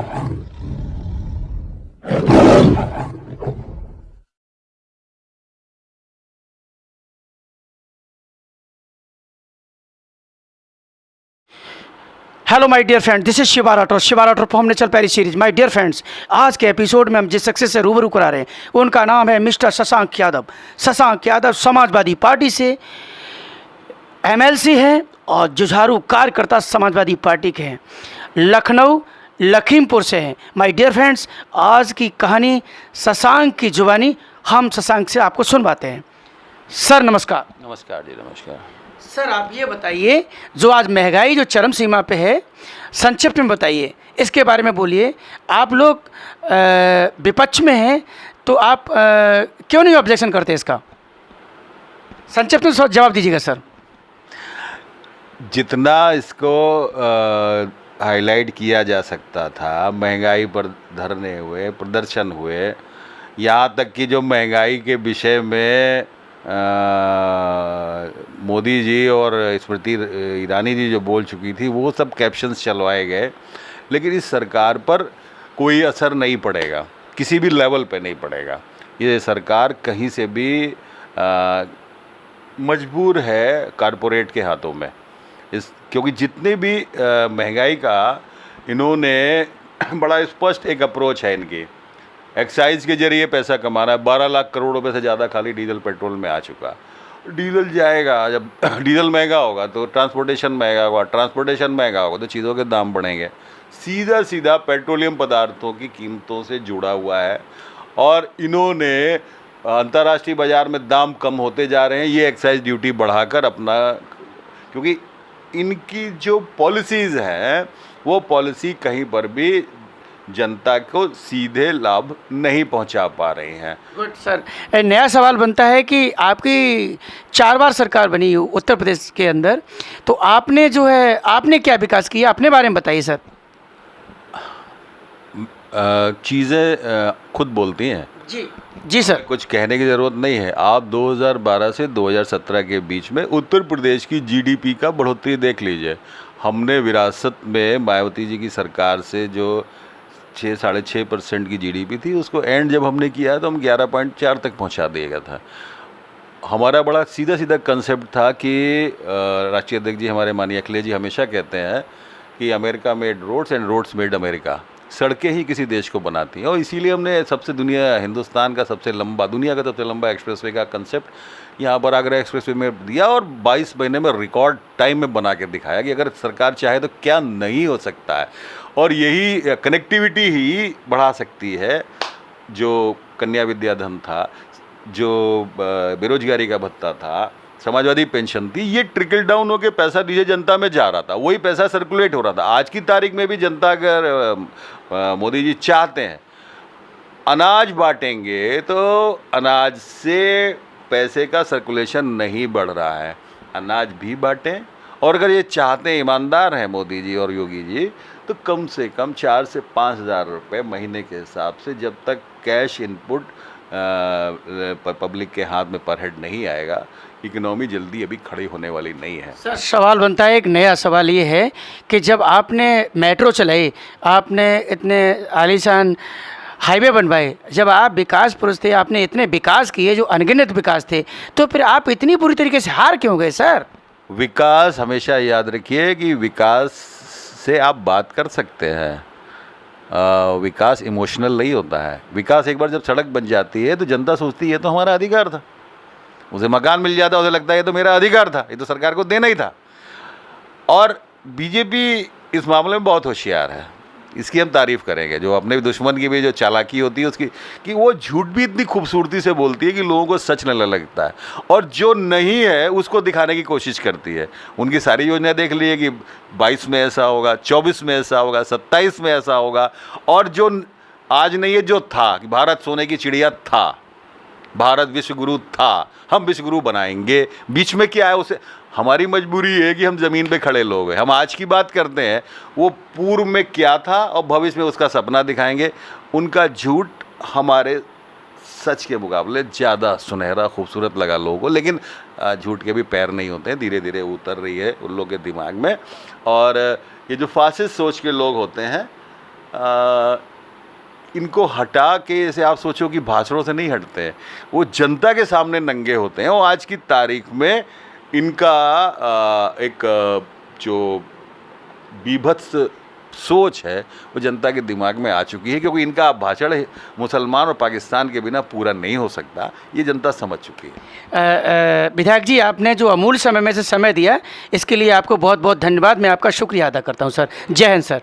Hello my dear friend, this is Shiva Rathore from nature Paris series. My dear friends, आज के episode में हम जिस सक्सेस से रूबरू करा रहे हैं उनका नाम है मिस्टर शशांक यादव। शशांक यादव समाजवादी पार्टी से एमएलसी हैं और जुझारू कार्यकर्ता समाजवादी पार्टी के हैं। लखनऊ लखीमपुर से हैं। माय डियर फ्रेंड्स, आज की कहानी शशांक की जुबानी हम शशांक से आपको सुनवाते हैं। सर नमस्कार। नमस्कार जी, नमस्कार। सर आप ये बताइए, जो आज महंगाई जो चरम सीमा पे है, संक्षिप्त में बताइए, इसके बारे में बोलिए। आप लोग विपक्ष में हैं तो आप क्यों नहीं ऑब्जेक्शन करते इसका? संक्षिप्त में जवाब दीजिएगा सर। जितना इसको हाईलाइट किया जा सकता था, महंगाई पर धरने हुए, प्रदर्शन हुए, यहाँ तक कि जो महंगाई के विषय में मोदी जी और स्मृति ईरानी जी जो बोल चुकी थी, वो सब कैप्शंस चलवाए गए, लेकिन इस सरकार पर कोई असर नहीं पड़ेगा, किसी भी लेवल पे नहीं पड़ेगा। ये सरकार कहीं से भी मजबूर है कारपोरेट के हाथों में, क्योंकि जितने भी महंगाई का इन्होंने बड़ा स्पष्ट एक अप्रोच है इनकी। एक्साइज के जरिए पैसा कमाना है। 12 लाख करोड़ रुपए से ज़्यादा खाली डीजल पेट्रोल में आ चुका। डीजल जाएगा, जब डीजल महंगा होगा तो ट्रांसपोर्टेशन महंगा होगा, ट्रांसपोर्टेशन महंगा होगा तो चीज़ों के दाम बढ़ेंगे। सीधा सीधा पेट्रोलियम पदार्थों की कीमतों से जुड़ा हुआ है और इन्होंने अंतर्राष्ट्रीय बाज़ार में दाम कम होते जा रहे हैं, ये एक्साइज ड्यूटी बढ़ाकर अपना, क्योंकि इनकी जो पॉलिसीज़ हैं वो पॉलिसी कहीं पर भी जनता को सीधे लाभ नहीं पहुंचा पा रही हैं। Good sir. नया सवाल बनता है कि आपकी 4 बार सरकार बनी उत्तर प्रदेश के अंदर, तो आपने जो है आपने क्या विकास किया, अपने बारे में बताइए सर। चीज़ें खुद बोलती हैं। जी सर। कुछ कहने की ज़रूरत नहीं है। आप 2012 से 2017 के बीच में उत्तर प्रदेश की जीडीपी का बढ़ोतरी देख लीजिए। हमने विरासत में मायावती जी की सरकार से जो 6-6.5% की जीडीपी थी, उसको एंड जब हमने किया तो हम 11.4 तक पहुंचा दिया गया था। हमारा बड़ा सीधा सीधा कंसेप्ट था कि राष्ट्रीय अध्यक्ष जी हमारे माननीय अखिलेश जी हमेशा कहते हैं कि America made roads and roads made America. सड़कें ही किसी देश को बनाती हैं और इसीलिए हमने हिंदुस्तान का सबसे लंबा, दुनिया का सबसे लंबा एक्सप्रेसवे का कंसेप्ट यहाँ पर आगरा एक्सप्रेसवे में दिया और 22 महीने में रिकॉर्ड टाइम में बना के दिखाया कि अगर सरकार चाहे तो क्या नहीं हो सकता है। और यही कनेक्टिविटी ही बढ़ा सकती है। जो कन्या विद्याधन था, जो बेरोजगारी का भत्ता था, समाजवादी पेंशन थी, ये ट्रिकल डाउन होकर पैसा सीधे जनता में जा रहा था, वही पैसा सर्कुलेट हो रहा था। आज की तारीख में भी जनता, अगर मोदी जी चाहते हैं अनाज बांटेंगे तो अनाज से पैसे का सर्कुलेशन नहीं बढ़ रहा है, अनाज भी बांटें। और अगर ये चाहते हैं, ईमानदार हैं मोदी जी और योगी जी, तो कम से कम 4 से 5 हज़ार रुपये महीने के हिसाब से, जब तक कैश इनपुट पब्लिक के हाथ में पर हेड नहीं आएगा, इकोनॉमी जल्दी अभी खड़ी होने वाली नहीं है। सर सवाल बनता है, एक नया सवाल ये है कि जब आपने मेट्रो चलाई, आपने इतने आलीशान हाईवे बनवाए, जब आप विकास पुरुष थे, आपने इतने विकास किए जो अनगिनत विकास थे, तो फिर आप इतनी बुरी तरीके से हार क्यों गए सर? विकास, हमेशा याद रखिए कि विकास से आप बात कर सकते हैं, विकास इमोशनल नहीं होता है। विकास एक बार जब सड़क बन जाती है तो जनता सोचती है तो हमारा अधिकार था, उसे मकान मिल जाता, उसे लगता है ये तो मेरा अधिकार था, ये तो सरकार को देना ही था। और बीजेपी इस मामले में बहुत होशियार है, इसकी हम तारीफ़ करेंगे। जो अपने दुश्मन की भी जो चालाकी होती है उसकी, कि वो झूठ भी इतनी खूबसूरती से बोलती है कि लोगों को सच न लगता है, और जो नहीं है उसको दिखाने की कोशिश करती है। उनकी सारी योजना देख लीजिए कि 22 में ऐसा होगा, 24 में ऐसा होगा, 27 में ऐसा होगा, और जो आज नहीं है, जो था कि भारत सोने की चिड़िया था, भारत विश्वगुरु था, हम विश्वगुरु बनाएंगे। बीच में क्या है, उसे हमारी मजबूरी है कि हम ज़मीन पे खड़े लोग हैं। हम आज की बात करते हैं, वो पूर्व में क्या था और भविष्य में उसका सपना दिखाएंगे। उनका झूठ हमारे सच के मुकाबले ज़्यादा सुनहरा, खूबसूरत लगा लोगों को, लेकिन झूठ के भी पैर नहीं होते हैं, धीरे धीरे उतर रही है उन लोगों के दिमाग में। और ये जो फासिस्ट सोच के लोग होते हैं, इनको हटा के, जैसे आप सोचो कि भाषणों से नहीं हटते हैं, वो जनता के सामने नंगे होते हैं। और आज की तारीख में इनका एक जो बीभत्स सोच है वो जनता के दिमाग में आ चुकी है, क्योंकि इनका भाषण मुसलमान और पाकिस्तान के बिना पूरा नहीं हो सकता, ये जनता समझ चुकी है। विधायक जी, आपने जो अमूल्य समय में से समय दिया, इसके लिए आपको बहुत बहुत धन्यवाद। मैं आपका शुक्रिया अदा करता हूं सर। जय हिंद सर।